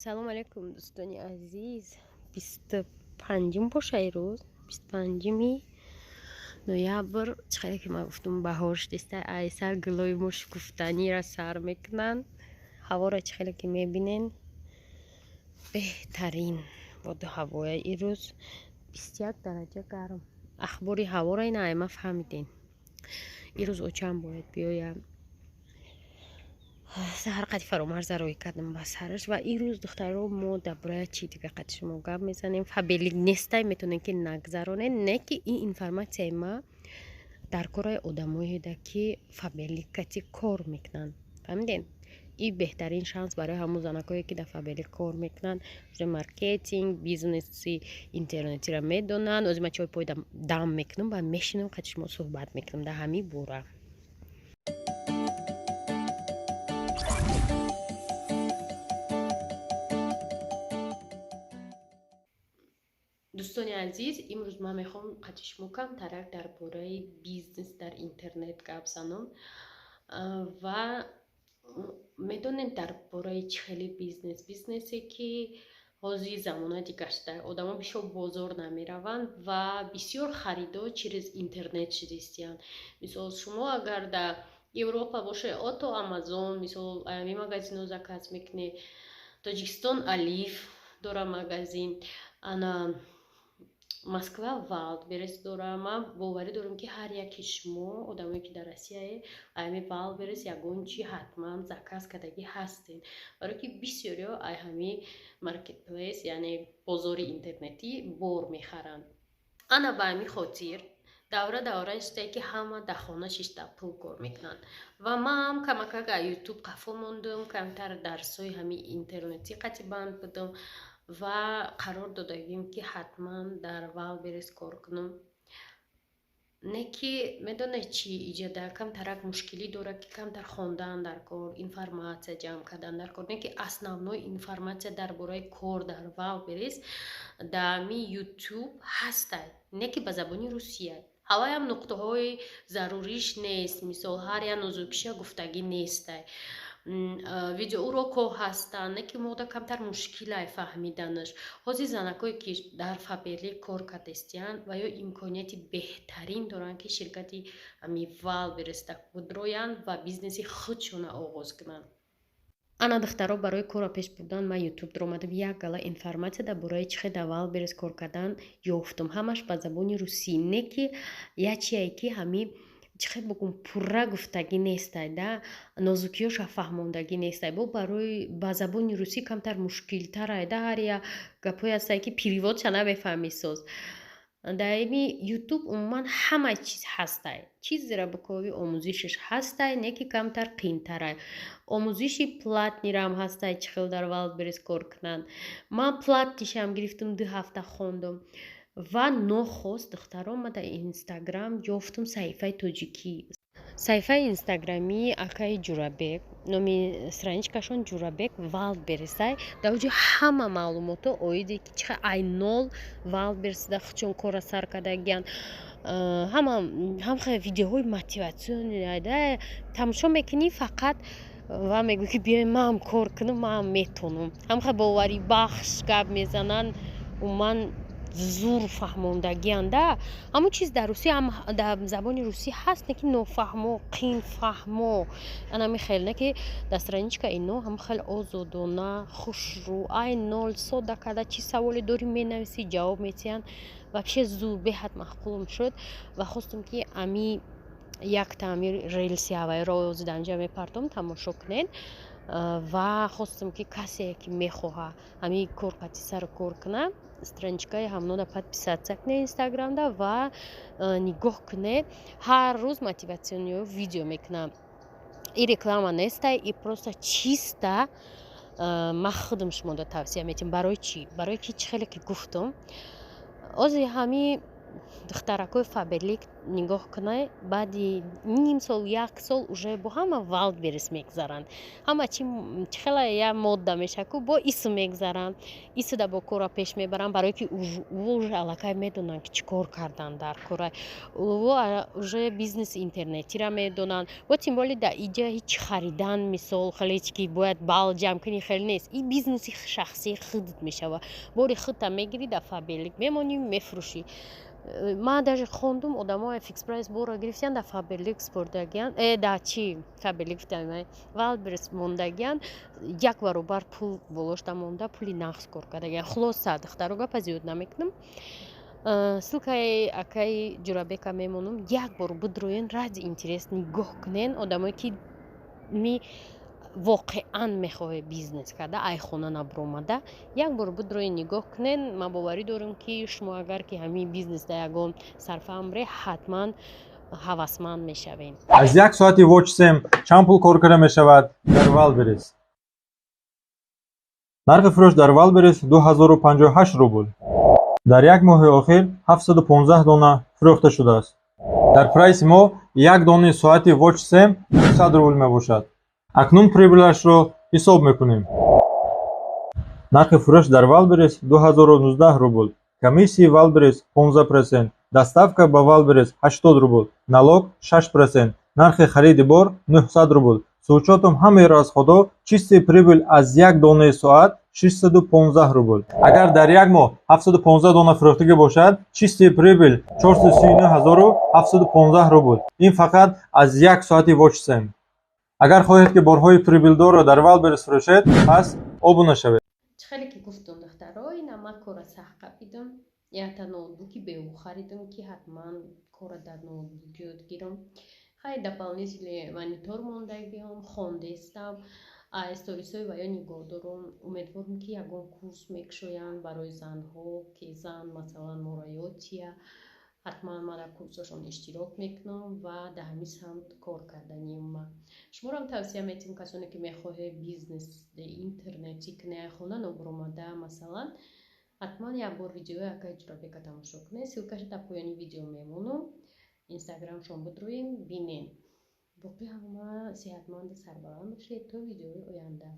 سلام علیکم دوستانی عزیز. 25 باشه روز 25 نوامبر. چقدر که ما گفتم بهارش دسته ایسر گلوی مش گفتنی را سر میکنن. هوا را چقدر که میبینین بهترین بود هوای این روز 21 درجه گرم. اخباری هوا را این ما فهمیدین. این روز اوچم باید بیایم سهر قدی فرامرز روی کردم با سرش و این روز دخترها ما درباره چی دیگه قد شما گپ میزنیم. فبلیگ نیسته میتونه که نگذرانه نه که این اینفرماسیون ما در کارهای آدمایی ده که فبلیگ کتی کار میکنن. فهمیدین؟ این بهترین شانس برای همون زنکایی که در فبلیگ کار میکنن، مارکتینگ بیزنسی اینترنتی را میدونن. از ما چای پای دام میکنم و میشینم قد شما صحبت میکنم در همین بوره. دوستان عزیز، امروز من میخوام قدش مکم ترک درباره بیزنس در اینترنت گپ زنم و میدونین درباره خیلی بیزنسی که حاضی زمانه دیگه شده آدم ها بیشتر بازار نمیروند و بسیار خریدار چیز اینترنت شدیستیان. مثلا شما اگر در اروپا باشه آتو آمازون، مثلا ایمی مگزینو زکات میکنه. تاجیکستان الیف داره مگزین. انا Москва Wildberries дорам. Ман боварӣ дорам ки ҳар яки шумо одамое ки дар Россияе айми Wildberries ягон чи ҳатман заказ кардагӣ ҳастед, барои ки бисёриҳо ай ҳами маркетплейс яъне бозори интернетӣ бор мехаранд. ана ба ҳамин хотир давра шудае ки ҳама дар хона шишта пул кор мекунанд ва ман камакага ютуб қафо мондам, камтар дарсҳои ҳамин интернетӣ қатӣ банд будам و قرار دادیم که حتما در Wildberries کار کنم. نه که میدونه چی ایجاده کم ترک مشکلی داره که کم تر خواندن در کار، اینفرماسیا جمع کردن در کار. نه که основной اینفرماسیا درباره کار در Wildberries در می یوتیوب هسته، نه که به زبان روسیه. ҳавай ҳам нуқтаҳои заруриш нест, мисол ҳар як нозукиша гуфтагӣ нестай. видеоуроко ҳастанд, не ки мода камтар мушкилай фаҳмиданаш. ҳозир занакое ки дар фабелик кор кардастиянд ва ё имконияти беҳтарин доранд ки ширкати ами Wildberries будроянд ва бизнеси худшона оғоз кунанд. ана духтаро барои кора пеш бурдан ман ютуб омадам як гала информатсия дарбораи чӣ хел дар Wildberries кор кардан ёфтам. ҳамаш ба забони русӣ, не ки ячие ки ҳами чӣ хел бигӯм пурра гуфтагӣ нестай, да нозукиёша фаҳмондагӣ нестай. бо барои ба забони русӣ камтар мушкилтарай, да ҳар як гапҳое ҳастае ки переводша намефаҳмӣ соз. дар ими ютуб умуман ҳама чиз ҳастай, чизеро бикови омӯзишаш ҳастай, не ки камтар қиинтарай. омӯзиши платнирам ҳастай чӣ хел дар Wildberries кор кунанд. ман платнишам гирифтам 2 ҳафта хондам ва нохост духтаро ма дар инстаграм ёфтам саҳифаи тоҷикӣ. саҳифаи инстаграмии акаи Ҷурабек, номи страничкашон Ҷурабек Wildberries. дар оҷо ҳама маълумото оиде ки чӣ хел айнол Wildberries да худшон кора сар кардагиянд. ҳам хел видеоҳои мотиватсиони да тамошо мекунӣ фақат ва мегӯӣ ки биёй ман кор кунам, ман метонам. ҳам хел боварибахш гап мезананд, умуман зур фаҳмондагиянд. ҳамон чиз дар русӣ ҳам дар забони русӣ ҳаст, не ки нофаҳмо, қиинфаҳмо. анами хел не ки дар страничка ино ҳам хел озодона, хушрӯ, айнол сода карда чӣ саволе дорӣ менависӣ, ҷавоб метиҳанд ва пеши зуд беҳад маъқулам шуд ва хостам ки ами як таъмир релси ҳавайиро озӣ дар инҷа мепартом тамошо кунед ва хостам ки касе ки мехоҳад ҳамин кор қатӣ сару кор кунад страничкаи ҳамнона подписатсия кунед инстаграмда ва нигоҳ кунед. ҳар рӯз мотиватсиониҳо видео мекунам. ин реклама нестай, ин просто чиста ман худам шуморо тавсия метиҳам. барои чӣ? барое ки чӣ хеле ки гуфтам озӣ ҳамин духтаракои фабелик нигоҳ кунай баъди ним сол як сол уже бо ҳама Wildberries мегзаранд. Ҳама чӣ хела я модда мешаку бо исм мегзаранд. Исда бо кора пеш мебаранд барое ки уже аллакай медонанд ки чӣ кор кардан дар кора. Уже бизнес интернетиро медонанд. Во тим боле дар иҷа ҳеҷ харидан мисол хеле ки бояд бал ҷамъ кунӣ хеле нест. И бизнеси шахсии худат мешава. Бори худта мегирӣ дар Faberlic мемонӣ мефурӯшӣ. Ман даже хондум одамои фикс прайс бора гирифтиян дар Faberlic спордагиян дар чӣ Faberlic гуфтам Wildberries мондагиян як баробар пул болошта монда пули нағз кор кардагиян. Хулоса духтаро гапа зиёд намекунам. Ссилкаи акаи Ҷурабека мемонам. Як бор бидроен ради интерес нигоҳ кунен одамое ки ми воқеан мехоҳе бизнес карда айхона набаромада як бор бидрои нигоҳ кунен. Ман боварӣ дорам ки шумо агар ки ҳамин бизнеста ягон сарфаҳм ре ҳатман ҳавасманд мешавем. Аз як соати Watch SEM чанд пул кор карда мешавад дар Wildberries? Нархи фурӯш дар Wildberries 2058 рубл. Дар як моҳи охир 715 дона фурӯхта шудааст. Дар прайси мо як донаи соати Watch SEM 200 рубл мебошад. Акнун прибилашро ҳисоб мекунем. Нархи фурӯш дар Wildberries 2019 рубл. Комиссияи Wildberries 15%. Доставка ба Wildberries 80 рубл. Налог 6%. Нархи хариди бор 900 рубл. Сӯчотум ҳамаи расходҳо чистии прибил аз як донаи соат 615 рубл. Агар дар як моҳ 715 дона фурӯхтагӣ бошад, чистии прибил 439715 рубл. Ин фақат аз як соати Watch SEM. Агар хоҳед ки борҳои прибилдорро дар Wildberries фурӯшед, пас обуна шавед. Хеле ки гуфтум духтаро, ина ман кора сахт қапидам. Якта ноутбуки беҳу харидам ки ҳатман кора дар ноутбук ёд гирам. Хай дополнительный монитор мондагиам хондестам. Сторисои ва ё нигоҳ дорам. Умедворам ки ягон курс мекушоянд барои занҳо ки зан масалан мораётия. ҳатман ман дар курсашон иштирок мекунам ва дар ҳамин самт кор карданиам. Шуморам тавсия метиҳам касоне ки мехоҳе бизнес интернетӣ кунед хона нобаромада масалан ҳатман як бор видеои акаи Ҷурабека тамошо кунед. Ссилкаша дар поёни видео мемонам. Инстаграмшон бидроем бинен. боқи ҳама сеҳатманду сарбаланд бошед то видеои оянда.